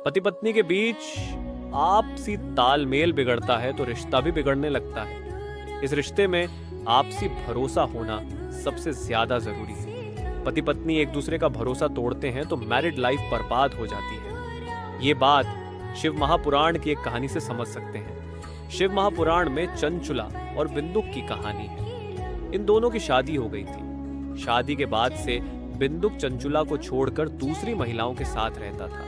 पति पत्नी के बीच आपसी तालमेल बिगड़ता है तो रिश्ता भी बिगड़ने लगता है। इस रिश्ते में आपसी भरोसा होना सबसे ज्यादा जरूरी है। पति पत्नी एक दूसरे का भरोसा तोड़ते हैं तो मैरिड लाइफ बर्बाद हो जाती है। ये बात शिव महापुराण की एक कहानी से समझ सकते हैं। शिव महापुराण में चंचुला और बिंदुक की कहानी है। इन दोनों की शादी हो गई थी। शादी के बाद से बिंदुक चंचुला को छोड़कर दूसरी महिलाओं के साथ रहता था।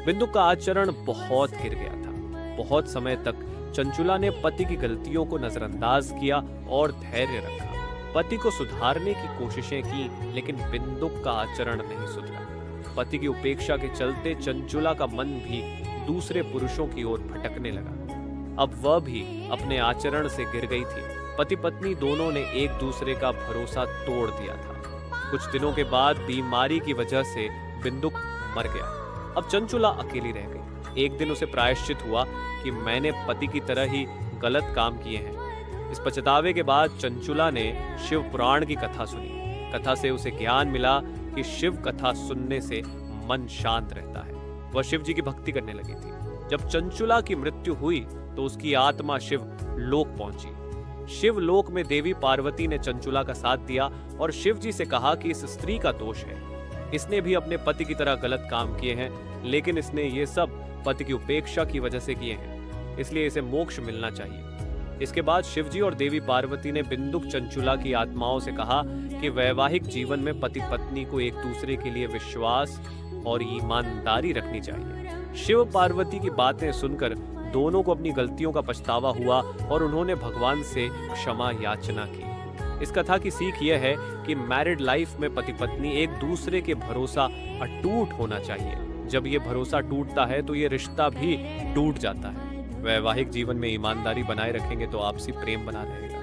बिंदुक का आचरण बहुत गिर गया था। बहुत समय तक चंचुला ने पति की गलतियों को नजरअंदाज किया और धैर्य रखा। पति को सुधारने की कोशिशें की, लेकिन बिंदुक का आचरण नहीं सुधरा। पति की उपेक्षा के चलते चंचुला का मन भी दूसरे पुरुषों की ओर भटकने लगा। अब वह भी अपने आचरण से गिर गई थी। पति पत्नी दोनों ने एक दूसरे का भरोसा तोड़ दिया था। कुछ दिनों के बाद बीमारी की वजह से बिंदुक मर गया। अब चंचुला अकेली रह गई। एक दिन उसे प्रायश्चित हुआ कि मैंने पति की तरह ही गलत काम किए हैं। इस पछतावे के बाद चंचुला ने शिव पुराण की कथा सुनी। कथा से उसे ज्ञान मिला कि शिव कथा सुनने से मन शांत रहता है। वह शिव जी की भक्ति करने लगी थी। जब चंचुला की मृत्यु हुई तो उसकी आत्मा शिव लोक पहुंची। शिव लोक में देवी पार्वती ने चंचुला का साथ दिया और शिव जी से कहा कि इस स्त्री का दोष है। इसने भी अपने पति की तरह गलत काम किए हैं, लेकिन इसने ये सब पति की उपेक्षा की वजह से किए हैं, इसलिए इसे मोक्ष मिलना चाहिए। इसके बाद शिवजी और देवी पार्वती ने बिंदुक चंचुला की आत्माओं से कहा कि वैवाहिक जीवन में पति पत्नी को एक दूसरे के लिए विश्वास और ईमानदारी रखनी चाहिए। शिव पार्वती की बातें सुनकर दोनों को अपनी गलतियों का पछतावा हुआ और उन्होंने भगवान से क्षमा याचना की। इस कथा की सीख यह है कि मैरिड लाइफ में पति पत्नी एक दूसरे के भरोसा अटूट होना चाहिए। जब ये भरोसा टूटता है तो ये रिश्ता भी टूट जाता है। वैवाहिक जीवन में ईमानदारी बनाए रखेंगे तो आपसी प्रेम बना रहेगा।